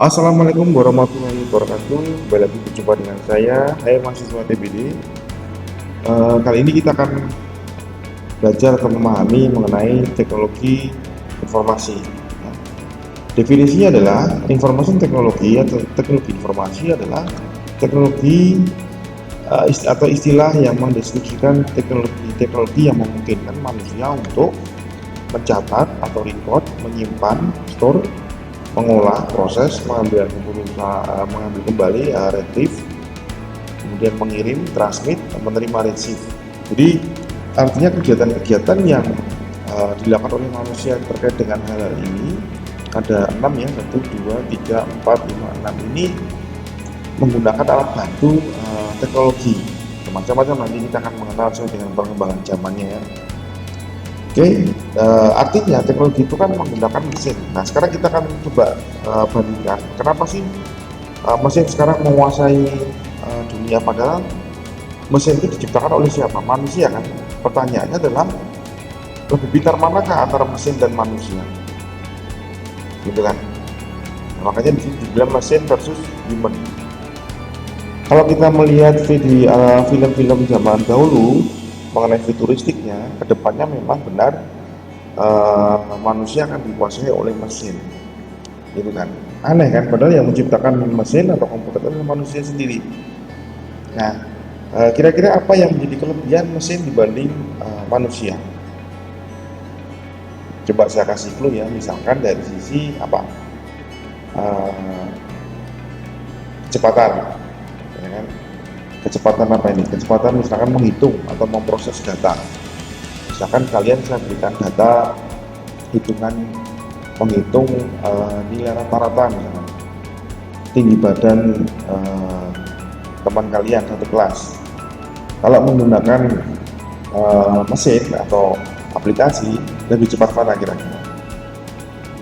Assalamualaikum warahmatullahi wabarakatuh. Kembali lagi berjumpa dengan saya, hai mahasiswa TBD. Kali ini kita akan belajar atau memahami mengenai teknologi informasi. Nah, definisinya adalah informasi teknologi atau teknologi informasi adalah teknologi atau istilah yang mendeskripsikan teknologi yang memungkinkan manusia untuk mencatat atau record, menyimpan, store, mengolah, proses, mengambil kembali, retrieve, kemudian mengirim, transmit, menerima, receive. Jadi artinya kegiatan-kegiatan yang dilakukan oleh manusia terkait dengan hal ini ada 6 ya, 1, 2, 3, 4, 5, 6 ini menggunakan alat bantu teknologi macam-macam. Nanti kita akan mengenal sesuai dengan perkembangan zamannya ya. Oke, artinya teknologi itu kan menggunakan mesin. Nah, sekarang kita akan coba bandingkan kenapa sih mesin sekarang menguasai dunia, padahal mesin itu diciptakan oleh siapa? Manusia kan? Pertanyaannya adalah lebih pintar manakah antara mesin dan manusia? Gitu kan? Nah, makanya di sini dibilang mesin versus human. Kalau kita melihat film-film zaman dahulu mengenai futuristiknya, kedepannya memang benar manusia akan dikuasai oleh mesin, gitu kan? Aneh kan? Padahal yang menciptakan mesin atau komputer itu adalah manusia sendiri. Nah, kira-kira apa yang menjadi kelebihan mesin dibanding manusia? Coba saya kasih clue ya, misalkan dari sisi apa? Kecepatan, ya kan? Kecepatan apa ini? Kecepatan misalkan menghitung atau memproses data. Misalkan kalian saya berikan data hitungan menghitung nilai rata-rata misalkan tinggi badan teman kalian satu kelas. Kalau menggunakan mesin atau aplikasi lebih cepat mana kira-kira?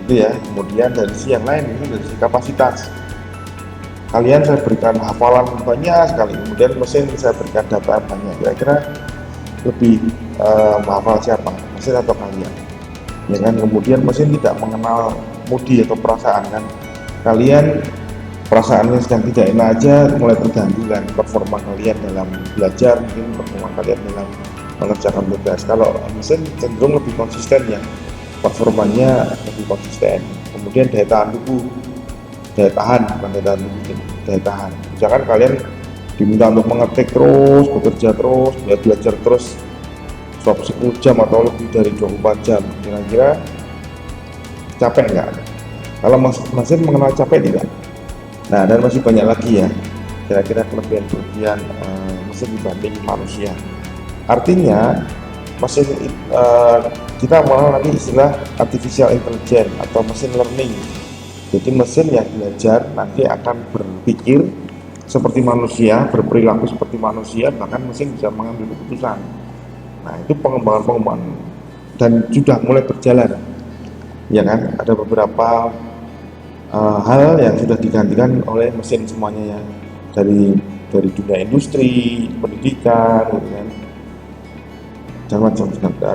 Itu ya. Kemudian dari sisi yang lain ini dari sisi kapasitas. Kalian saya berikan hafalan banyak sekali, kemudian mesin saya berikan data banyak. Kira-kira lebih menghafal siapa? Mesin atau kalian? Ya kan, kemudian mesin tidak mengenal mudi atau perasaan kan. Kalian perasaannya sedang tidak enak aja mulai terganggu kan, performa kalian dalam belajar, mungkin performa kalian dalam mengerjakan tugas. Kalau mesin cenderung lebih konsisten ya, performanya lebih konsisten. Kemudian daya tahan tubuh, daya tahan bukan daya tahan tubuh, daya tahan. Misalkan kalian diminta untuk mengetik terus, bekerja terus, belajar terus 10 jam atau lebih dari 24 jam, kira-kira capek nggak? Kalau mesin mengenal capek tidak? Nah, dan masih banyak lagi ya, kira-kira kelebihan-kelebihan mesin dibanding manusia. Artinya mesin kita mengenal nanti istilah artificial intelligence atau mesin learning. Jadi mesin yang belajar nanti akan berpikir seperti manusia, berperilaku seperti manusia, bahkan mesin bisa mengambil keputusan. Nah, itu pengembangan dan sudah mulai berjalan, ya kan? Ada beberapa hal yang sudah digantikan oleh mesin semuanya ya, dari dunia industri, pendidikan, gitu kan, dan macam-macam.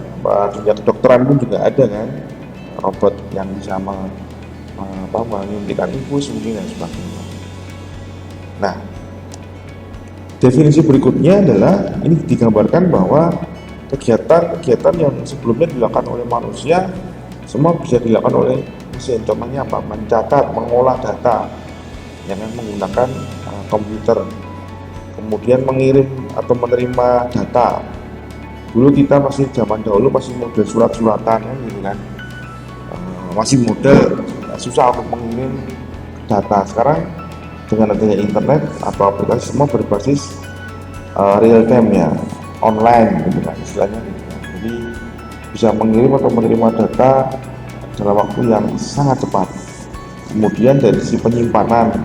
Dunia kedokteran pun juga ada kan, robot yang bisa menyuntikkan infus mungkin dan sebagainya. Nah, definisi berikutnya adalah ini digambarkan bahwa kegiatan-kegiatan yang sebelumnya dilakukan oleh manusia semua bisa dilakukan oleh mesin. Contohnya apa? Mencatat, mengolah data yang menggunakan komputer, kemudian mengirim atau menerima data. Dulu kita masih zaman dahulu masih model surat-suratan kan, gitu kan, masih model susah untuk mengirim data. Sekarang dengan adanya internet atau aplikasi semua berbasis real time ya, online gitu kan istilahnya gitu kan. Jadi bisa mengirim atau menerima data dalam waktu yang sangat cepat. Kemudian dari sisi penyimpanan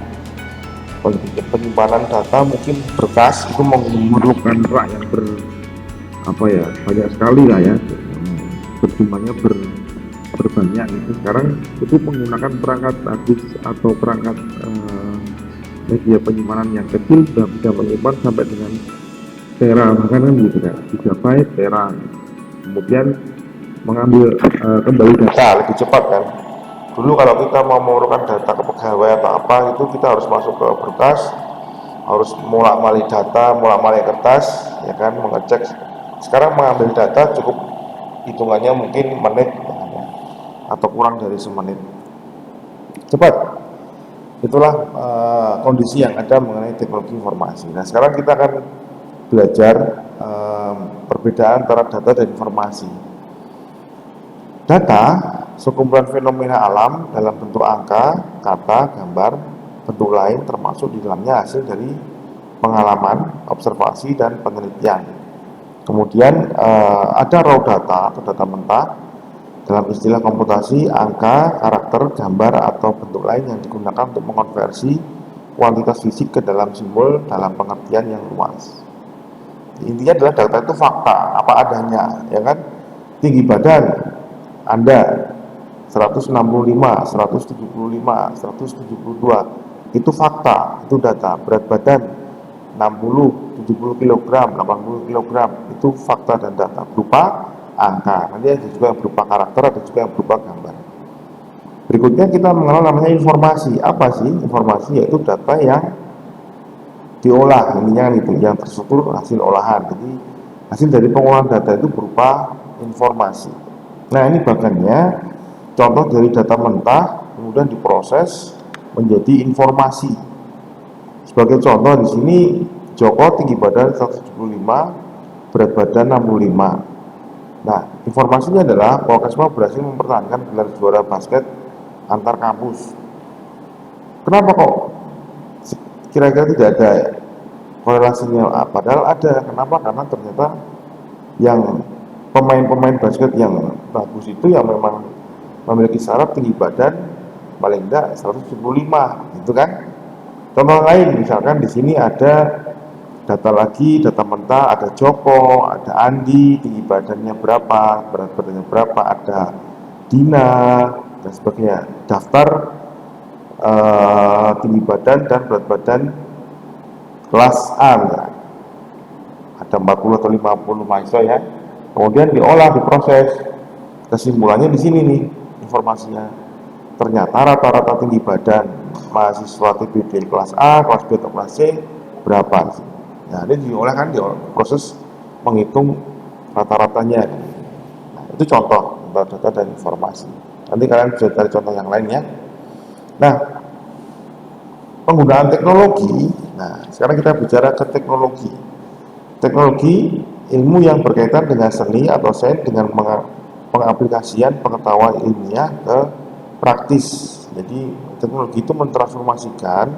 data mungkin berkas itu memerlukan rak yang banyak sekali lah ya, berjumlahnya berbanyak itu. Sekarang itu menggunakan perangkat hadis atau perangkat media penyimpanan yang kecil sudah bisa menyimpan sampai dengan tera, bahkan kan gitu kan, gigabyte, tera. Kemudian mengambil kembali data lebih cepat kan, Dulu kalau kita mau memerlukan data ke pegawai atau apa itu kita harus masuk ke berkas, harus mulak-malik data, mulak-malik kertas, ya kan, mengecek. Sekarang mengambil data cukup hitungannya mungkin menit ya, atau kurang dari semenit. Cepat. Itulah kondisi yang ada mengenai teknologi informasi. Nah, sekarang kita akan belajar perbedaan antara data dan informasi. Data sekumpulan fenomena alam dalam bentuk angka, kata, gambar, bentuk lain termasuk di dalamnya hasil dari pengalaman, observasi, dan penelitian. Kemudian ada raw data atau data mentah. Dalam istilah komputasi, angka, karakter, gambar, atau bentuk lain yang digunakan untuk mengonversi kuantitas fisik ke dalam simbol dalam pengertian yang luas. Intinya adalah data itu fakta, apa adanya, ya kan? Tinggi badan Anda 165, 175, 172, itu fakta, itu data. Berat badan 60, 70 kg, 80 kg, itu fakta dan data berupa angka. Nanti ada juga yang berupa karakter, ada juga yang berupa gambar. Berikutnya kita mengenal namanya informasi. Apa sih informasi? Yaitu data yang diolah, intinya itu yang terstruktur hasil olahan. Jadi hasil dari pengolahan data itu berupa informasi. Nah, ini bagiannya contoh dari data mentah kemudian diproses menjadi informasi. Sebagai contoh di sini Joko tinggi badan 175, berat badan 65. Nah, informasinya adalah bahwa Kasma berhasil mempertahankan gelar juara basket antar kampus. Kenapa kok kira-kira tidak ada korelasinya? Padahal ada. Kenapa? Karena ternyata yang pemain-pemain basket yang bagus itu yang memang memiliki syarat tinggi badan paling tidak 175, gitu kan? Contoh lain, misalkan di sini ada data lagi, data mentah, ada Joko, ada Andi, tinggi badannya berapa, berat badannya berapa, ada Dina, dan sebagainya. Daftar tinggi badan dan berat badan kelas A, ya. Ada 40 atau 50 mahasiswa ya. Kemudian diolah, diproses. Kesimpulannya di sini nih informasinya. Ternyata rata-rata tinggi badan mahasiswa TBD kelas A, kelas B atau kelas C berapa sih? Nah, ini diolah kan, proses menghitung rata-ratanya. Nah, itu contoh data dan informasi. Nanti kalian bisa cari contoh yang lain ya. Nah, penggunaan teknologi. Nah, sekarang kita bicara ke teknologi. Teknologi ilmu yang berkaitan dengan seni atau sains dengan pengaplikasian pengetahuan ilmiah ke praktis. Jadi teknologi itu mentransformasikan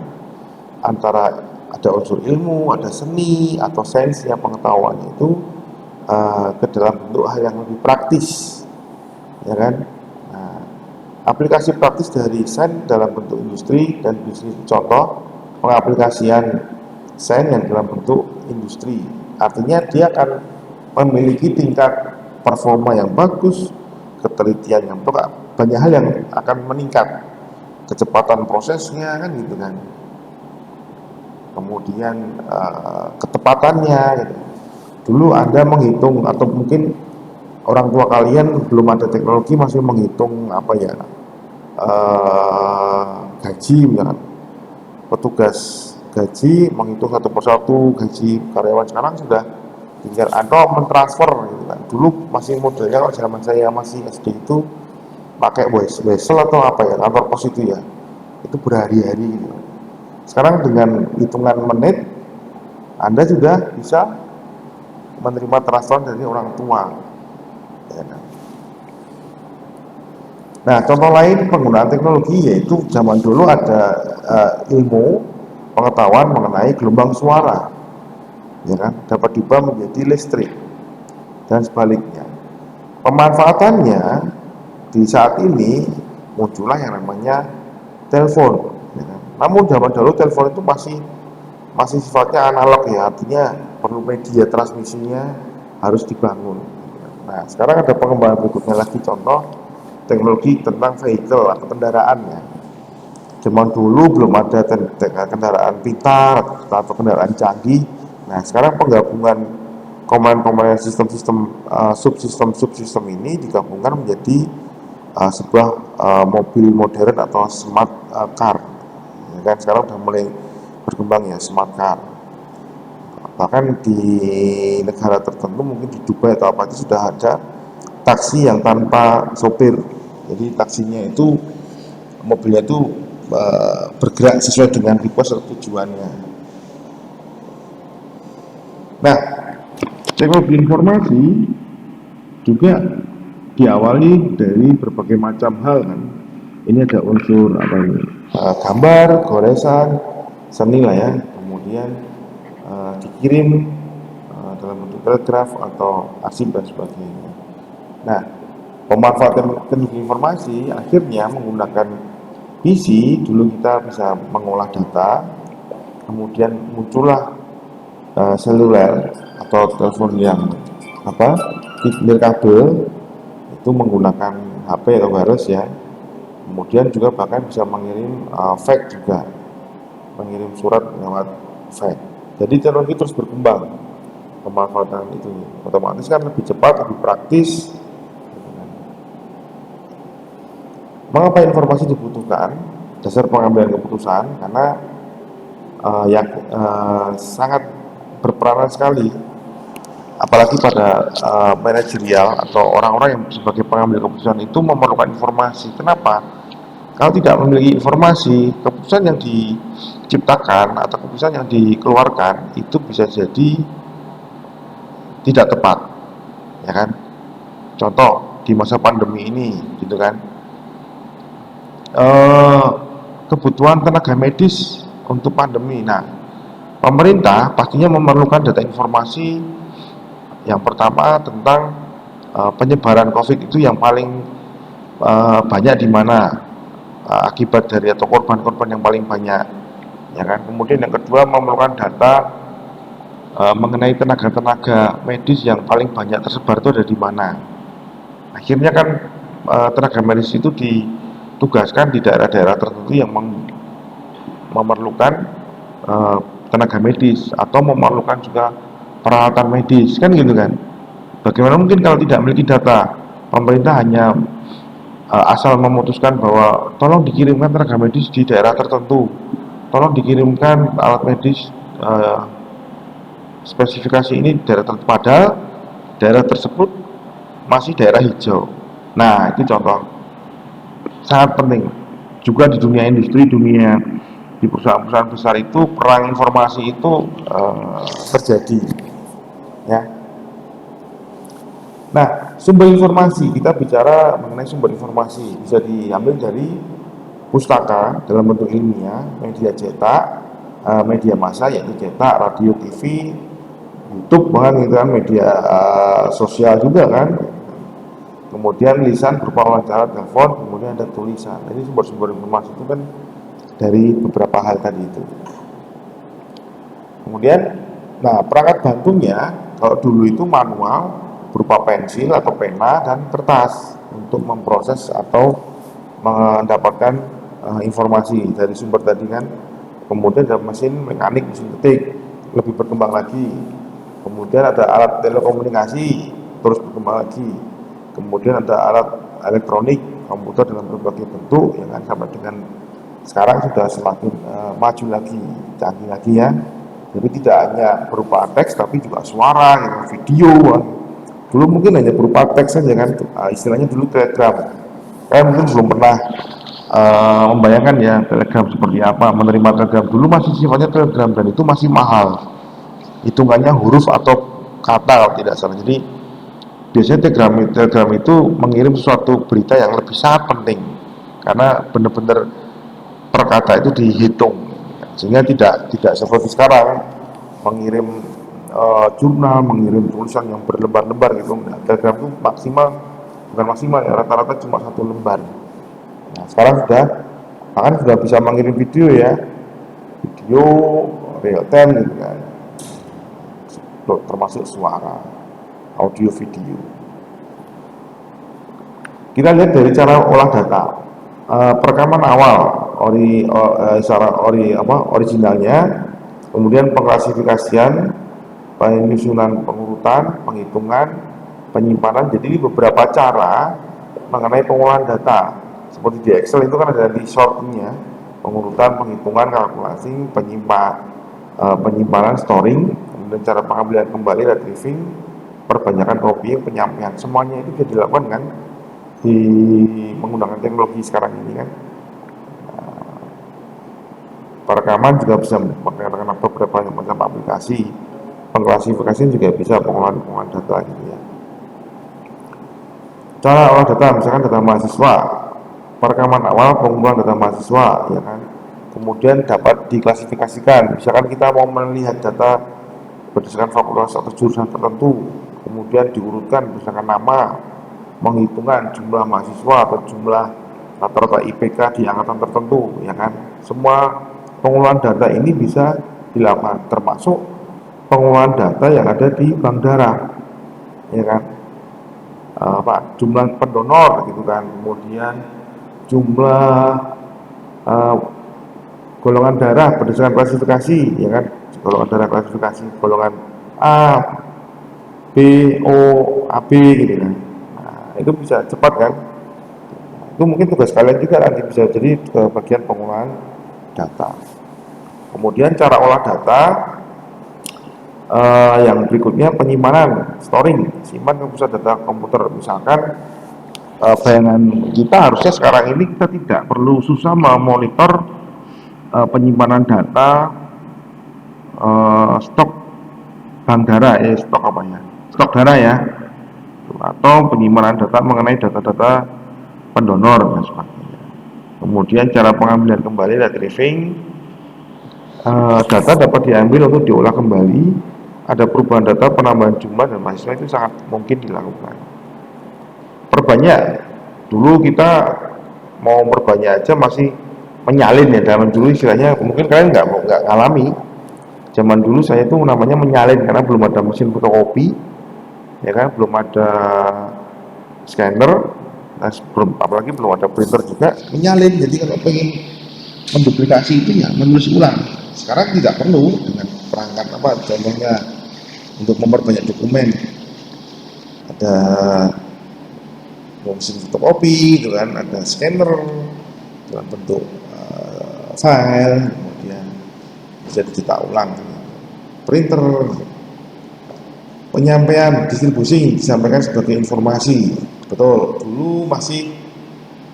antara ada unsur ilmu, ada seni atau sains yang pengetahuan itu ke dalam bentuk hal yang lebih praktis, ya kan? Nah, aplikasi praktis dari sains dalam bentuk industri dan bisnis, contoh pengaplikasian sains yang dalam bentuk industri, artinya dia akan memiliki tingkat performa yang bagus, ketelitian yang banyak hal yang akan meningkat, kecepatan prosesnya kan gitu kan. Kemudian ketepatannya gitu. Dulu Anda menghitung atau mungkin orang tua kalian belum ada teknologi masih menghitung apa ya, gaji misalkan, petugas gaji menghitung satu persatu gaji karyawan. Sekarang sudah tinggal atau mentransfer gitu kan. Dulu masih modelnya kalau zaman saya masih SD itu pakai wesel atau apa ya, kantor pos itu ya, itu berhari-hari gitu. Sekarang dengan hitungan menit Anda sudah bisa menerima transfer dari orang tua, ya kan? Nah, contoh lain penggunaan teknologi yaitu zaman dulu ada ilmu pengetahuan mengenai gelombang suara, ya kan, dapat diubah menjadi listrik dan sebaliknya. Pemanfaatannya di saat ini muncullah yang namanya telepon, ya kan? Namun zaman dulu telepon itu masih sifatnya analog ya, artinya perlu media transmisinya harus dibangun. Nah, sekarang ada pengembangan berikutnya lagi, contoh teknologi tentang vehicle atau kendaraannya. Zaman dulu belum ada kendaraan pintar atau kendaraan canggih. Nah, sekarang penggabungan komponen-komponen sistem-sistem subsistem ini digabungkan menjadi sebuah mobil modern atau smart car, ya kan sekarang udah mulai berkembang ya smart car. Bahkan di negara tertentu mungkin di Dubai atau apa itu sudah ada taksi yang tanpa sopir. Jadi taksinya itu mobilnya itu bergerak sesuai dengan tipe serta tujuannya. Nah, teknologi informasi juga diawali dari berbagai macam hal kan. Ini ada unsur apa ini? Gambar, goresan, seni lah ya. Kemudian dikirim dalam bentuk telegraf atau arsip dan sebagainya. Nah, pemanfaatan teknologi informasi akhirnya menggunakan PC. Dulu kita bisa mengolah data, kemudian muncullah seluler atau telepon yang nirkabel, itu menggunakan HP atau wireless ya. Kemudian juga bahkan bisa mengirim fax juga, mengirim surat lewat fax. Jadi teknologi terus berkembang, pemanfaatan itu otomatis kan lebih cepat, lebih praktis. Mengapa informasi dibutuhkan? Dasar pengambilan keputusan karena sangat berperan sekali, apalagi pada manajerial atau orang-orang yang sebagai pengambil keputusan itu memerlukan informasi. Kenapa? Kalau tidak memiliki informasi, keputusan yang diciptakan atau keputusan yang dikeluarkan itu bisa jadi tidak tepat, ya kan? Contoh di masa pandemi ini, gitu kan? Kebutuhan tenaga medis untuk pandemi. Nah, pemerintah pastinya memerlukan data informasi yang pertama tentang penyebaran COVID itu yang paling banyak di mana, akibat dari atau korban-korban yang paling banyak, ya kan. Kemudian yang kedua memerlukan data mengenai tenaga-tenaga medis yang paling banyak tersebar itu ada di mana. Akhirnya kan tenaga medis itu ditugaskan di daerah-daerah tertentu yang memerlukan tenaga medis atau memerlukan juga peralatan medis, kan gitu kan. Bagaimana mungkin kalau tidak memiliki data, pemerintah hanya asal memutuskan bahwa tolong dikirimkan tenaga medis di daerah tertentu, tolong dikirimkan alat medis spesifikasi ini daerah tertentu, padahal daerah tersebut masih daerah hijau. Nah, itu contoh sangat penting. Juga di dunia industri, di perusahaan-perusahaan besar itu perang informasi itu terjadi, ya. Nah, sumber informasi, kita bicara mengenai sumber informasi bisa diambil dari pustaka dalam bentuk ilmiah, media cetak, media massa yaitu cetak, radio, TV, YouTube, bahkan gitu kan, media sosial juga kan. Kemudian lisan berupa wawancara, telepon, kemudian ada tulisan. Jadi sumber-sumber informasi itu kan dari beberapa hal tadi itu. Kemudian, nah perangkat bantunya kalau dulu itu manual berupa pensil atau pena dan kertas untuk memproses atau mendapatkan informasi dari sumber tadi kan. Kemudian ada mesin mekanik, mesin ketik, lebih berkembang lagi. Kemudian ada alat telekomunikasi, terus berkembang lagi. Kemudian ada alat elektronik, komputer dalam berbagai bentuk, ya kan, sampai dengan sekarang sudah semakin maju lagi, canggih lagi ya. Jadi tidak hanya berupa teks tapi juga suara, gitu, video. Dulu mungkin hanya berupa teks saja kan, istilahnya dulu telegram. Saya mungkin belum pernah membayangkan ya telegram seperti apa, menerima telegram. Dulu masih sifatnya telegram dan itu masih mahal, hitungannya huruf atau kata kalau tidak salah. Jadi biasanya telegram itu mengirim suatu berita yang lebih sangat penting karena benar-benar per kata itu dihitung, sehingga tidak seperti sekarang mengirim jurnal, mengirim tulisan yang berlembar-lembar gitu. Nah, telegram itu bukan maksimal ya, rata-rata cuma 1 lembar. Nah, sekarang bahkan sudah bisa mengirim video ya, video real time gitu kan, termasuk suara, audio, video. Kita lihat dari cara olah data, perekaman awal originalnya, kemudian pengklasifikasian, penyusunan pengurutan, penghitungan, penyimpanan. Jadi ini beberapa cara mengenai pengolahan data. Seperti di Excel itu kan ada di sortingnya, pengurutan, penghitungan, kalkulasi, penyimpanan, storing, kemudian cara pengambilan kembali, retrieving, perbanyakan copying, penyampaian. Semuanya itu bisa dilakukan kan di menggunakan teknologi sekarang ini kan. Perekaman juga bisa menggunakan beberapa macam aplikasi. Pengklasifikasian juga bisa pengolahan data gitu ya. Cara olah data, misalkan data mahasiswa, perekaman awal pengumpulan data mahasiswa, ya kan. Kemudian dapat diklasifikasikan. Misalkan kita mau melihat data berdasarkan fakultas atau jurusan tertentu, kemudian diurutkan berdasarkan nama, menghitungkan jumlah mahasiswa atau jumlah rata-rata IPK di angkatan tertentu, ya kan. Semua pengolahan data ini bisa dilakukan, termasuk pengolahan data yang ada di bank darah, ya kan. Jumlah pendonor gitu kan, kemudian jumlah golongan darah berdasarkan klasifikasi, ya kan, golongan darah klasifikasi golongan A, B, O, AB gitu kan. Nah, itu bisa cepat kan. Itu mungkin tugas kalian juga nanti bisa jadi ke bagian pengolahan data. Kemudian cara olah data yang berikutnya penyimpanan, storing, simpan ke pusat data komputer. Misalkan bayangan kita harusnya sekarang ini kita tidak perlu susah memonitor penyimpanan data stok bank darah, stok apa ya, stok darah ya, atau penyimpanan data mengenai data-data pendonor dan sebagainya. Kemudian cara pengambilan kembali, retrieving, data dapat diambil untuk diolah kembali. Ada perubahan data, penambahan jumlah dan mahasiswa itu sangat mungkin dilakukan. Perbanyak, dulu kita mau perbanyak aja masih menyalin ya, zaman dulu istilahnya, mungkin kalian nggak ngalami. Zaman dulu saya itu namanya menyalin karena belum ada mesin fotokopi, ya kan, belum ada scanner, apalagi belum ada printer juga, menyalin. Jadi kalau pengen menduplikasi itu ya menulis ulang. Sekarang tidak perlu dengan perangkat apa, contohnya untuk memperbanyak dokumen ada mesin fotokopi gitu kan, ada scanner dalam bentuk file, kemudian bisa dicetak ulang, printer. Penyampaian, distribusi disampaikan sebagai informasi. Betul, dulu masih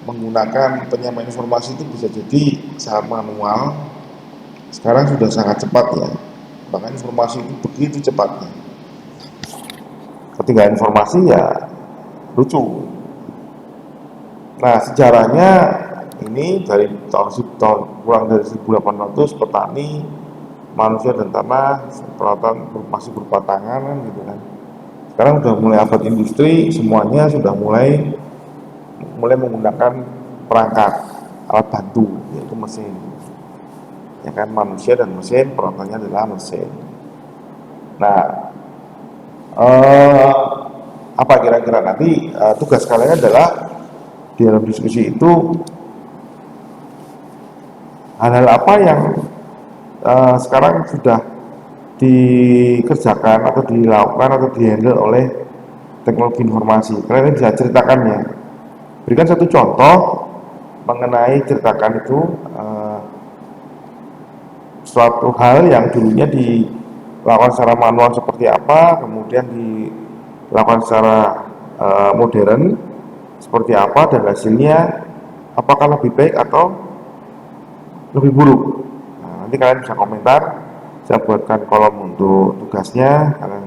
menggunakan penyampaian informasi itu bisa jadi sangat manual. Sekarang sudah sangat cepat ya, bahkan informasi itu begitu cepatnya. Ketika informasi ya lucu. Nah, sejarahnya ini dari tahun kurang dari 1800 petani, manusia dan tanah, peralatan masih berupa tangan kan gitu kan. Sekarang sudah mulai abad industri, semuanya sudah mulai menggunakan perangkat alat bantu, yaitu mesin. Ya kan, manusia dan mesin, peralatannya adalah mesin. Nah, apa kira-kira nanti tugas kalian adalah di dalam diskusi itu hal-hal apa yang sekarang sudah dikerjakan atau dilakukan atau dihandle oleh teknologi informasi. Kalian bisa ceritakan ya. Berikan satu contoh mengenai, ceritakan itu suatu hal yang dulunya dilakukan secara manual seperti apa, kemudian dilakukan secara modern seperti apa, dan hasilnya apakah lebih baik atau lebih buruk. Nah, nanti kalian bisa komentar, saya buatkan kolom untuk tugasnya, kalian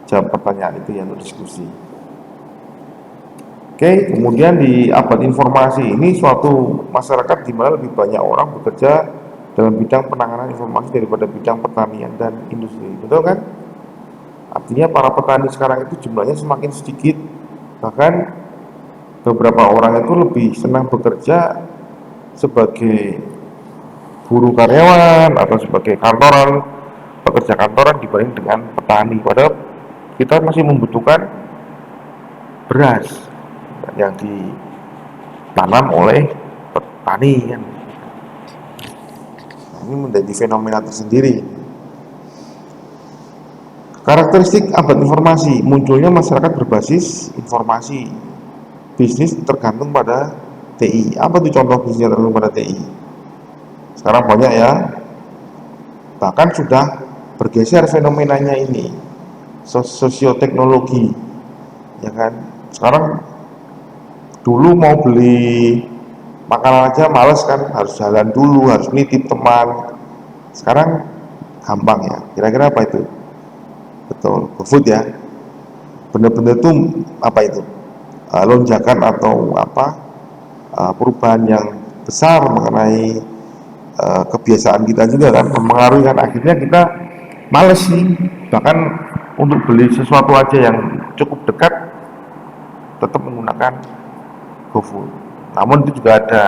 jawab pertanyaan itu ya untuk diskusi. Oke, kemudian di abad informasi ini suatu masyarakat di mana lebih banyak orang bekerja dalam bidang penanganan informasi daripada bidang pertanian dan industri, betul kan? Artinya para petani sekarang itu jumlahnya semakin sedikit, bahkan beberapa orang itu lebih senang bekerja sebagai buruh karyawan atau sebagai kantoran, pekerja kantoran dibanding dengan petani. Padahal kita masih membutuhkan beras yang ditanam oleh petani kan. Ini menjadi fenomena tersendiri. Karakteristik abad informasi, munculnya masyarakat berbasis informasi. bisnis tergantung pada TI. Apa tuh contoh bisnis yang tergantung pada TI? Sekarang banyak ya, bahkan sudah bergeser fenomenanya ini, sosioteknologi, ya kan? Sekarang dulu mau beli makanan aja males kan, harus jalan dulu, harus nitip teman. Sekarang gampang ya. Kira-kira apa itu? Betul, GoFood ya. Bener-bener tuh apa itu? Lonjakan atau apa? Perubahan yang besar mengenai kebiasaan kita juga kan, mempengaruhi kan, akhirnya kita males nih, bahkan untuk beli sesuatu aja yang cukup dekat tetap menggunakan GoFood. Namun itu juga ada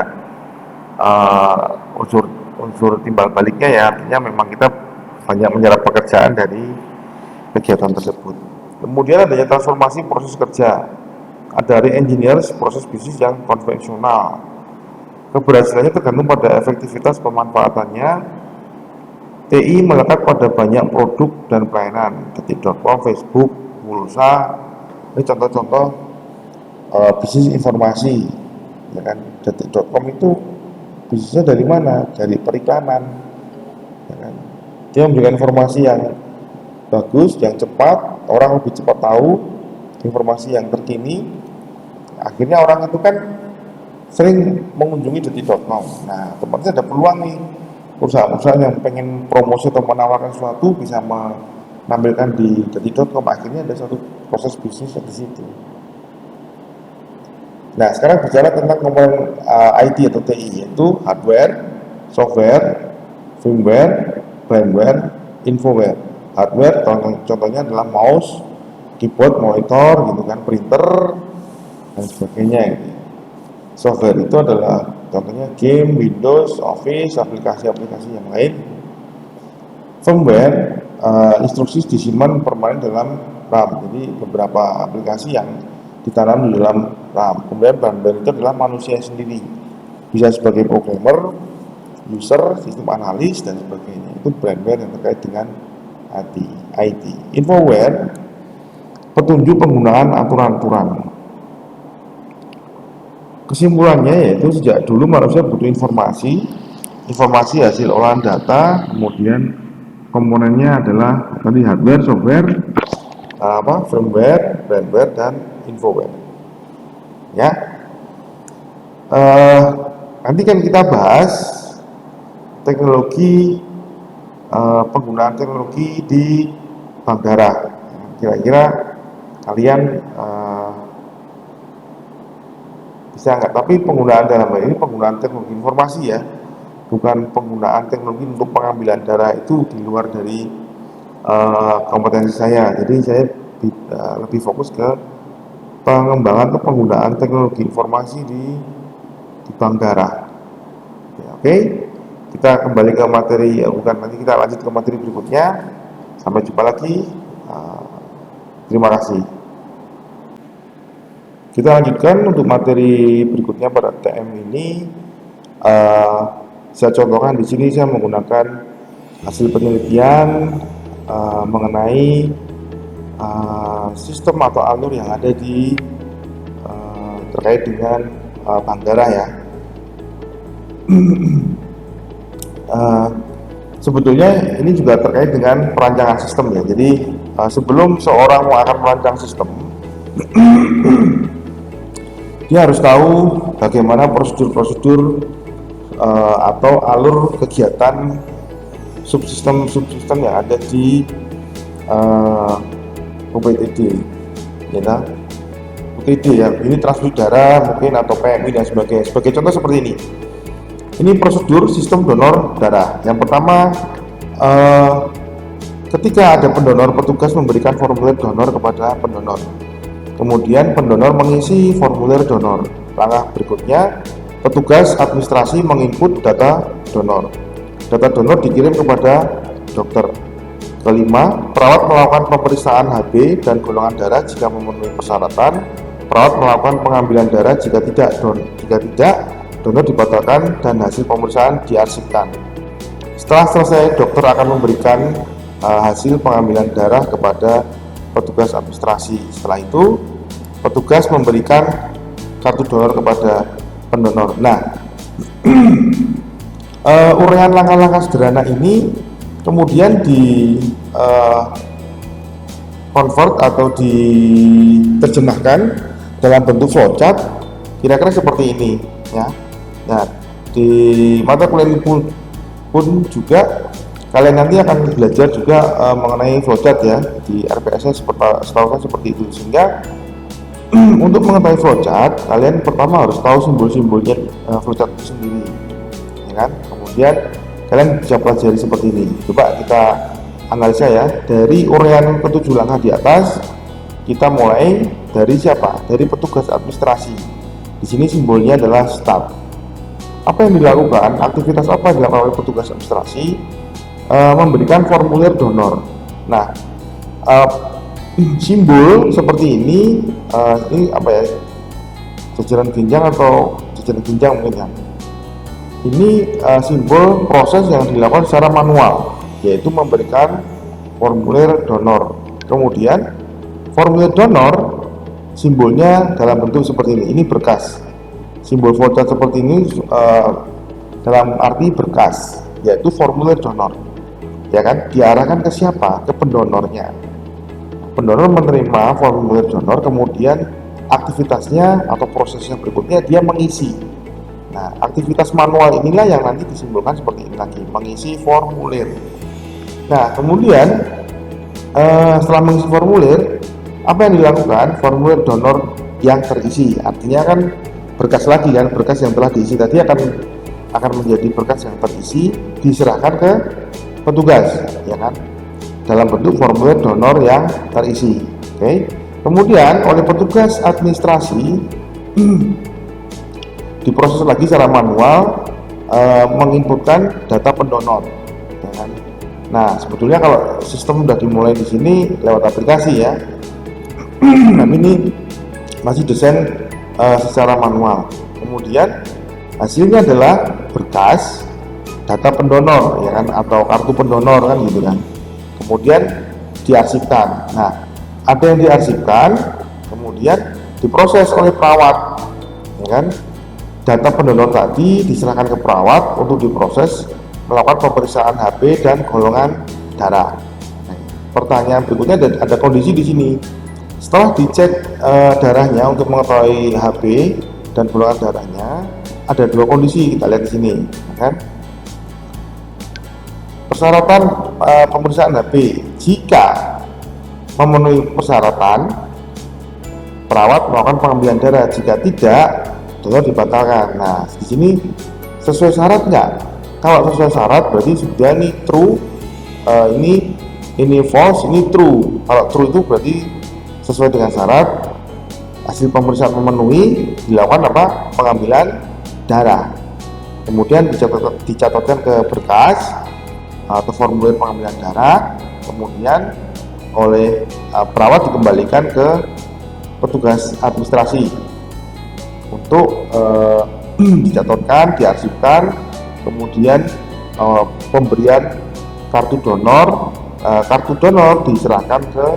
unsur timbal baliknya ya, artinya memang kita banyak menyerap pekerjaan dari kegiatan tersebut. Kemudian adanya transformasi proses kerja, ada re-engineer proses bisnis yang konvensional. Keberhasilannya tergantung pada efektivitas pemanfaatannya. TI melekat pada banyak produk dan pelayanan, detik.com, Facebook, pulsa. Ini contoh-contoh bisnis informasi, ya kan. Detik.com itu bisnisnya dari mana? Dari periklanan, ya kan. Dia memberikan informasi yang bagus, yang cepat, orang lebih cepat tahu informasi yang terkini. Akhirnya orang itu kan sering mengunjungi detik.com. Nah, tempatnya ada peluang nih, perusahaan-perusahaan yang pengen promosi atau menawarkan sesuatu bisa menampilkan di detik.com. Akhirnya ada suatu proses bisnis di situ. Nah, sekarang bicara tentang komponen IT atau TI, yaitu hardware, software, firmware, brandware, infoware. Hardware contohnya adalah mouse, keyboard, monitor, gitu kan, printer dan sebagainya. Gitu. Software itu adalah contohnya game, Windows, Office, aplikasi-aplikasi yang lain. Firmware, instruksi disimpan permanen dalam RAM. Jadi beberapa aplikasi yang ditanam di dalam RAM. Kemudian brandware itu adalah manusia sendiri, bisa sebagai programmer, user, sistem analis dan sebagainya. Itu brandware yang terkait dengan IT. Infoware, petunjuk penggunaan aturan-aturan. Kesimpulannya yaitu sejak dulu manusia butuh informasi hasil olahan data, kemudian komponennya adalah tadi hardware, software, firmware, brandware, dan infoware. Ya, nanti kan kita bahas teknologi, penggunaan teknologi di bank darah. Kira-kira kalian bisa nggak? Tapi penggunaan dalam hal ini penggunaan teknologi informasi ya, bukan penggunaan teknologi untuk pengambilan darah, itu di luar dari kompetensi saya. Jadi saya lebih fokus ke pengembangan atau penggunaan teknologi informasi di bank darah. Oke, kita kembali ke materi, nanti kita lanjut ke materi berikutnya. Sampai jumpa lagi. Terima kasih. Kita lanjutkan untuk materi berikutnya pada TM ini. Saya contohkan di sini, saya menggunakan hasil penelitian mengenai sistem atau alur yang ada di terkait dengan bank darah ya. Sebetulnya ini juga terkait dengan perancangan sistem ya. Jadi sebelum seorang akan merancang sistem, dia harus tahu bagaimana prosedur-prosedur atau alur kegiatan subsistem yang ada di UPTD, ya, UPTD ya. Ini transfusi darah mungkin atau PMI dan sebagainya. Sebagai contoh seperti ini. Ini prosedur sistem donor darah. Yang pertama, ketika ada pendonor, petugas memberikan formulir donor kepada pendonor. Kemudian pendonor mengisi formulir donor. Langkah berikutnya, petugas administrasi menginput data donor. Data donor dikirim kepada dokter. Kelima, perawat melakukan pemeriksaan HB dan golongan darah jika memenuhi persyaratan. Perawat melakukan pengambilan darah jika tidak, donor dibatalkan dan hasil pemeriksaan diarsipkan. Setelah selesai, dokter akan memberikan hasil pengambilan darah kepada petugas administrasi. Setelah itu, petugas memberikan kartu donor kepada pendonor. Nah, uraian langkah-langkah sederhana ini kemudian di convert atau diterjemahkan dalam bentuk flowchart kira-kira seperti ini ya. Nah, di mata kuliah ini pun juga kalian nanti akan belajar juga mengenai flowchart ya, di RPS-nya setahu saya seperti itu. Sehingga untuk mengetahui flowchart, kalian pertama harus tahu simbol-simbolnya flowchart itu sendiri, ya kan? Kemudian kalian bisa pelajari seperti ini. Coba kita analisa ya, dari uraian ketujuh langkah di atas, kita mulai dari siapa? Dari petugas administrasi. Di sini simbolnya adalah staff. Apa yang dilakukan? Aktivitas apa yang dilakukan oleh petugas administrasi? Memberikan formulir donor. Nah, simbol seperti ini apa ya, jajaran ginjang atau jajaran ginjang mungkin ya. Ini simbol proses yang dilakukan secara manual, yaitu memberikan formulir donor. Kemudian formulir donor simbolnya dalam bentuk seperti ini. Ini berkas. Simbol flowchart seperti ini dalam arti berkas, yaitu formulir donor. Ya kan, diarahkan ke siapa? Ke pendonornya. Pendonor menerima formulir donor, kemudian aktivitasnya atau prosesnya berikutnya dia mengisi. Nah, aktivitas manual inilah yang nanti disimbolkan seperti ini lagi, mengisi formulir. Nah, kemudian setelah mengisi formulir, apa yang dilakukan? Formulir donor yang terisi, artinya kan berkas lagi kan, berkas yang telah diisi tadi akan menjadi berkas yang terisi, diserahkan ke petugas, ya kan, dalam bentuk formulir donor yang terisi. Oke. Kemudian oleh petugas administrasi diproses lagi secara manual, menginputkan data pendonor, ya kan? Nah, sebetulnya kalau sistem sudah dimulai di sini lewat aplikasi ya, tapi ini masih desain secara manual. Kemudian hasilnya adalah berkas data pendonor, ya kan, atau kartu pendonor kan gitu kan. Kemudian diarsipkan. Nah, ada yang diarsipkan, kemudian diproses oleh perawat, ya kan. Data pendonor tadi diserahkan ke perawat untuk diproses, melakukan pemeriksaan HB dan golongan darah. Nah, pertanyaan berikutnya ada kondisi di sini. Setelah dicek darahnya untuk mengetahui HB dan golongan darahnya, ada dua kondisi kita lihat di sini, ya kan. Persyaratan pemeriksaan HB, jika memenuhi persyaratan, perawat melakukan pengambilan darah. Jika tidak, donor dibatalkan. Nah, di sini sesuai syarat nggak? Kalau sesuai syarat berarti sudah ini true, ini false, ini true. Kalau true itu berarti sesuai dengan syarat, hasil pemeriksaan memenuhi, dilakukan apa? Pengambilan darah. Kemudian dicatatkan ke berkas atau formulir pengambilan darah, kemudian oleh perawat dikembalikan ke petugas administrasi untuk dicatatkan, diarsipkan, kemudian pemberian kartu donor. Kartu donor diserahkan ke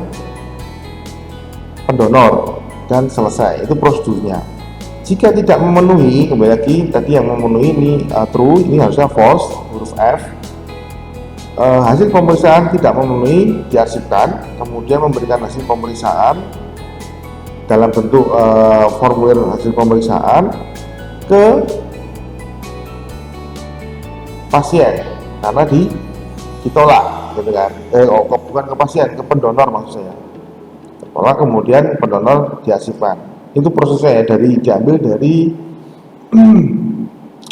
pendonor dan selesai, itu prosedurnya. Jika tidak memenuhi, kembali lagi tadi yang memenuhi ini true, ini harusnya false, huruf F. Hasil pemeriksaan tidak memenuhi, diarsipkan, kemudian memberikan hasil pemeriksaan dalam bentuk formulir hasil pemeriksaan ke pasien karena ditolak, gitu kan? Bukan ke pasien, ke pendonor maksud saya. Ditolak, kemudian pendonor diarsipkan. Itu prosesnya ya, diambil dari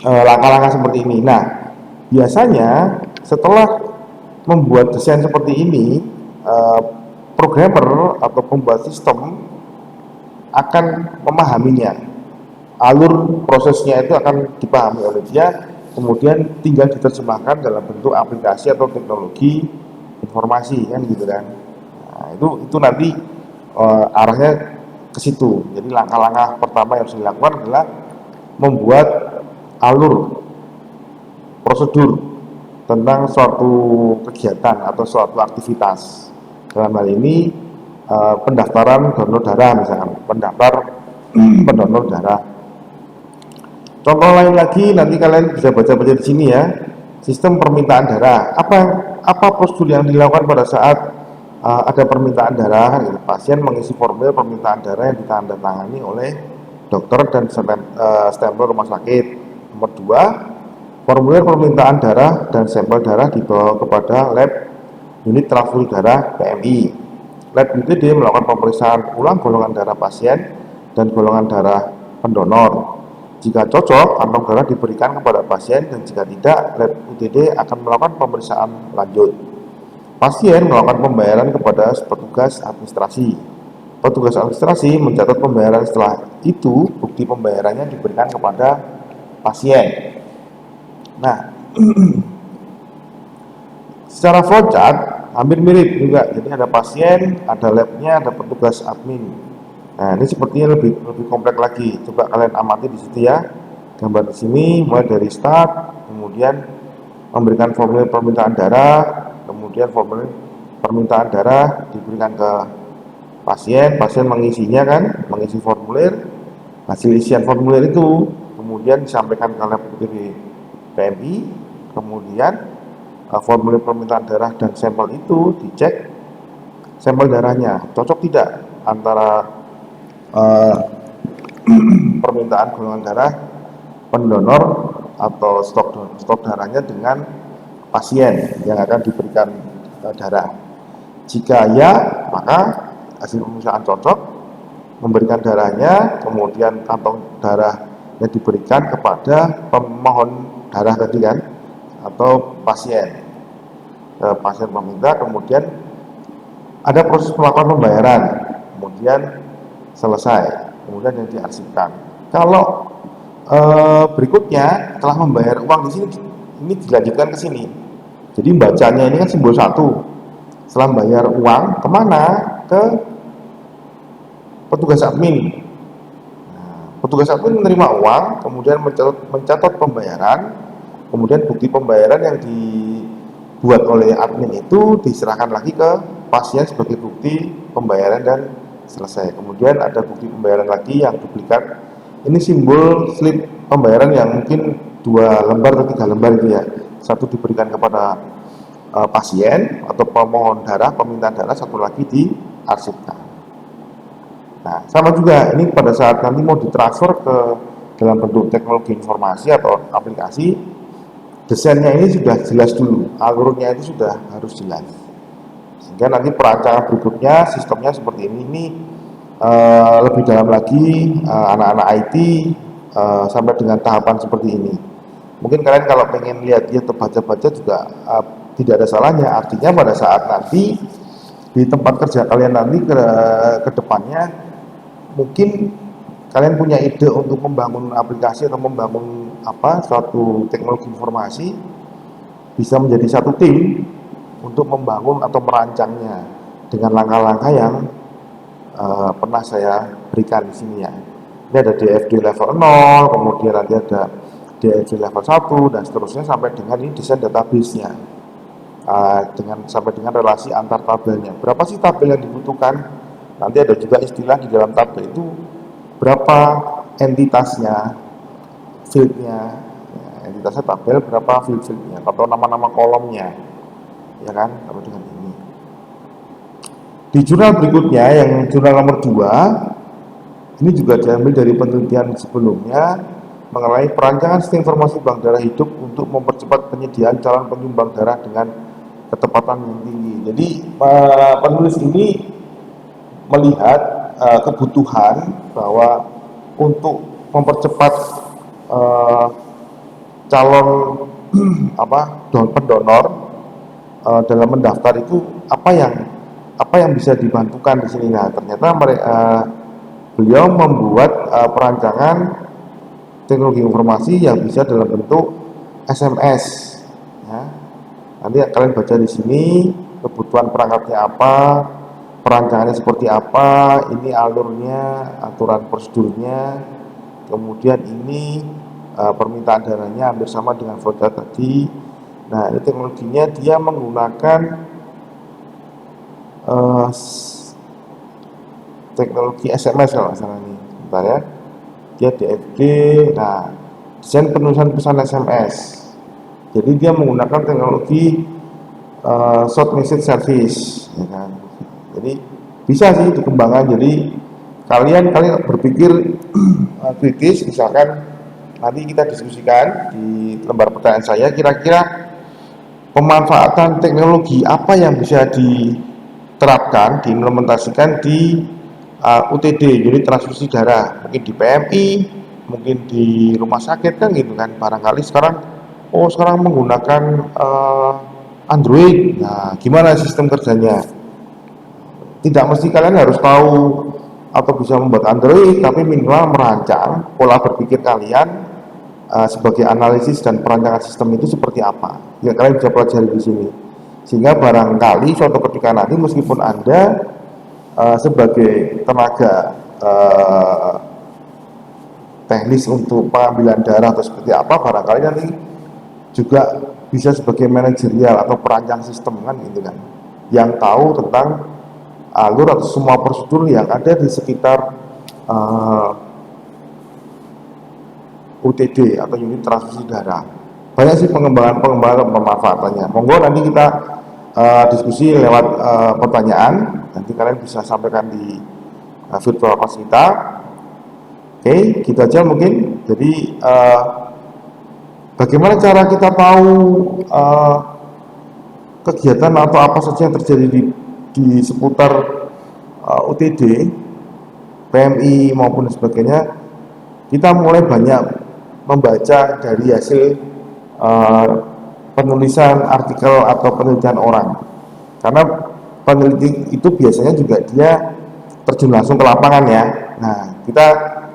langkah-langkah seperti ini. Nah, biasanya setelah membuat desain seperti ini, programmer atau pembuat sistem akan memahaminya. Alur prosesnya itu akan dipahami oleh dia, kemudian tinggal diterjemahkan dalam bentuk aplikasi atau teknologi informasi kan gitu kan. Nah, itu nanti arahnya ke situ. Jadi langkah-langkah pertama yang harus dilakukan adalah membuat alur prosedur tentang suatu kegiatan atau suatu aktivitas. Dalam hal ini pendaftaran donor darah misalkan, pendaftar pendonor darah. Contoh lain lagi nanti kalian bisa baca-baca di sini ya. Sistem permintaan darah. Apa prosedur yang dilakukan pada saat ada permintaan darah? Gitu. Pasien mengisi formulir permintaan darah yang ditandatangani oleh dokter dan stempel rumah sakit. Nomor 2, formulir permintaan darah dan sampel darah dibawa kepada lab unit transfusi darah PMI. Lab UTD melakukan pemeriksaan ulang golongan darah pasien dan golongan darah pendonor. Jika cocok, kantong darah diberikan kepada pasien, dan jika tidak, lab UTD akan melakukan pemeriksaan lanjut. Pasien melakukan pembayaran kepada petugas administrasi. Petugas administrasi mencatat pembayaran, setelah itu bukti pembayarannya diberikan kepada pasien. Nah, secara flowchart hampir mirip juga. Jadi ada pasien, ada labnya, ada petugas admin. Nah, ini sepertinya lebih kompleks lagi. Coba kalian amati di situ ya. Gambar di sini mulai dari start, kemudian memberikan formulir permintaan darah, kemudian formulir permintaan darah diberikan ke pasien, pasien mengisinya kan, mengisi formulir, hasil isian formulir itu kemudian disampaikan ke lab UTD PMI, kemudian formulir permintaan darah dan sampel itu dicek sampel darahnya cocok tidak antara permintaan golongan darah pendonor atau stok darahnya dengan pasien yang akan diberikan darah. Jika ya, maka hasil pemeriksaan cocok, memberikan darahnya, kemudian kantong darah yang diberikan kepada pemohon darah tadi kan, atau pasien. Pasien meminta, kemudian ada proses melakukan pembayaran, kemudian selesai, kemudian yang diarsipkan. Kalau berikutnya telah membayar uang di sini, ini dilanjutkan ke sini. Jadi bacanya ini kan simbol 1. Setelah membayar uang kemana? Ke petugas admin. Nah, petugas admin menerima uang, kemudian mencatat pembayaran, kemudian bukti pembayaran yang dibuat oleh admin itu diserahkan lagi ke pasien sebagai bukti pembayaran dan selesai. Kemudian ada bukti pembayaran lagi yang duplikat. Ini simbol slip pembayaran yang mungkin 2 lembar atau 3 lembar itu ya. Satu diberikan kepada pasien atau pemohon darah, peminta darah, satu lagi diarsipkan. Nah, sama juga ini pada saat nanti mau ditransfer ke dalam bentuk teknologi informasi atau aplikasi, desainnya ini sudah jelas dulu, alurnya itu sudah harus jelas. Sehingga nanti perancangan berikutnya sistemnya seperti ini lebih dalam lagi, anak-anak IT sampai dengan tahapan seperti ini. Mungkin kalian kalau pengen lihat dia terbaca-baca juga tidak ada salahnya. Artinya pada saat nanti di tempat kerja kalian nanti ke depannya, mungkin kalian punya ide untuk membangun aplikasi atau membangun suatu teknologi informasi, bisa menjadi satu tim untuk membangun atau merancangnya dengan langkah-langkah yang pernah saya berikan di sini ya. Ini ada DFD level 0, kemudian nanti ada DFD level 1 dan seterusnya sampai dengan ini desain database-nya. Sampai dengan relasi antar tabelnya. Berapa sih tabel yang dibutuhkan? Nanti ada juga istilah di dalam tabel itu berapa entitasnya, fieldnya. Entitasnya tabel, berapa fieldnya atau nama-nama kolomnya, ya kan? Sampai dengan ini. Di jurnal berikutnya yang jurnal nomor 2, ini juga diambil dari penelitian sebelumnya mengenai perancangan sistem informasi bank darah hidup untuk mempercepat penyediaan calon penyumbang darah dengan ketepatan yang tinggi. Jadi penulis ini melihat kebutuhan bahwa untuk mempercepat calon pendonor dalam mendaftar itu apa yang bisa dibantukan di sini. Nah, ternyata beliau membuat perancangan teknologi informasi yang bisa dalam bentuk SMS. Ya. Nanti kalian baca di sini kebutuhan perangkatnya apa, perancangannya seperti apa, ini alurnya, aturan prosedurnya, kemudian ini permintaan darahnya hampir sama dengan flowchart tadi. Nah, ini teknologinya dia menggunakan teknologi SMS kalau nggak salah ini. sebentar ya. Dia DFG. Nah, desain penulisan pesan SMS. Jadi dia menggunakan teknologi short message service, ya kan. Jadi bisa sih dikembangkan. Jadi kalian berpikir kritis, misalkan nanti kita diskusikan di lembar pertanyaan saya, kira-kira pemanfaatan teknologi apa yang bisa diterapkan, diimplementasikan di UTD, unit transfusi darah, mungkin di PMI, mungkin di rumah sakit kan gitu kan. Barangkali sekarang menggunakan Android. Nah, gimana sistem kerjanya? Tidak mesti kalian harus tahu atau bisa membuat Android, tapi minimal merancang pola berpikir kalian sebagai analisis dan perancangan sistem itu seperti apa. Ya, kalian bisa pelajari di sini. Sehingga barangkali suatu ketika nanti meskipun Anda sebagai tenaga teknis untuk pengambilan darah atau seperti apa, barangkali nanti juga bisa sebagai manajerial atau perancang sistem kan gitu kan, yang tahu tentang alur atau semua prosedur yang ada di sekitar UTD atau unit transfusi darah. Banyak sih pengembangan pemanfaatannya. Monggo nanti kita diskusi lewat pertanyaan. Nanti kalian bisa sampaikan di virtual class kita. Oke, gitu aja mungkin. Jadi bagaimana cara kita tahu kegiatan atau apa saja yang terjadi di seputar UTD, PMI maupun sebagainya. Kita mulai banyak membaca dari hasil penulisan artikel atau penelitian orang, karena peneliti itu biasanya juga dia terjun langsung ke lapangan ya. Nah, kita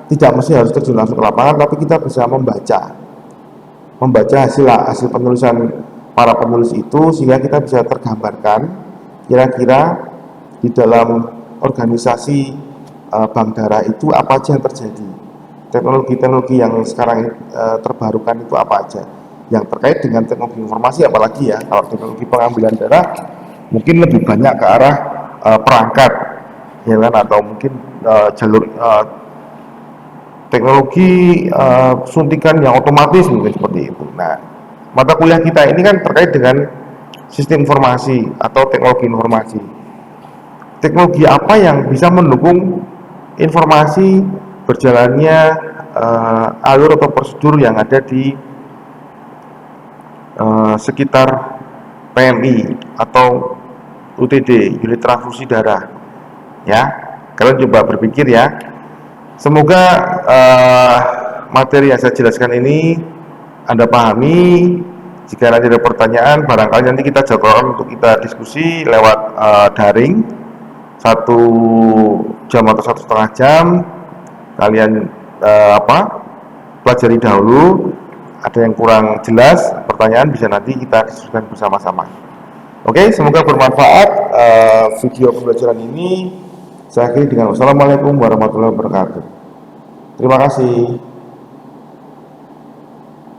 tidak mesti harus terjun langsung ke lapangan, tapi kita bisa membaca hasil penulisan para penulis itu, sehingga kita bisa tergambarkan kira-kira di dalam organisasi bank darah itu apa aja yang terjadi, teknologi-teknologi yang sekarang terbarukan itu apa aja yang terkait dengan teknologi informasi. Apalagi ya, kalau teknologi pengambilan darah mungkin lebih banyak ke arah perangkat ya kan, atau mungkin jalur teknologi suntikan yang otomatis mungkin seperti itu. Nah, mata kuliah kita ini kan terkait dengan sistem informasi atau teknologi informasi. Teknologi apa yang bisa mendukung informasi berjalannya alur atau prosedur yang ada di sekitar PMI atau UTD, unit transfusi darah. Ya, kalian coba berpikir ya. Semoga materi yang saya jelaskan ini Anda pahami. Jika nanti ada pertanyaan, barangkali nanti kita jadwalkan untuk kita diskusi lewat daring 1 jam atau 1,5 jam. Kalian pelajari dahulu. Ada yang kurang jelas pertanyaan, bisa nanti kita diskusikan bersama-sama. Oke, semoga bermanfaat video pembelajaran ini. Saya akhiri dengan wassalamualaikum warahmatullahi wabarakatuh. Terima kasih.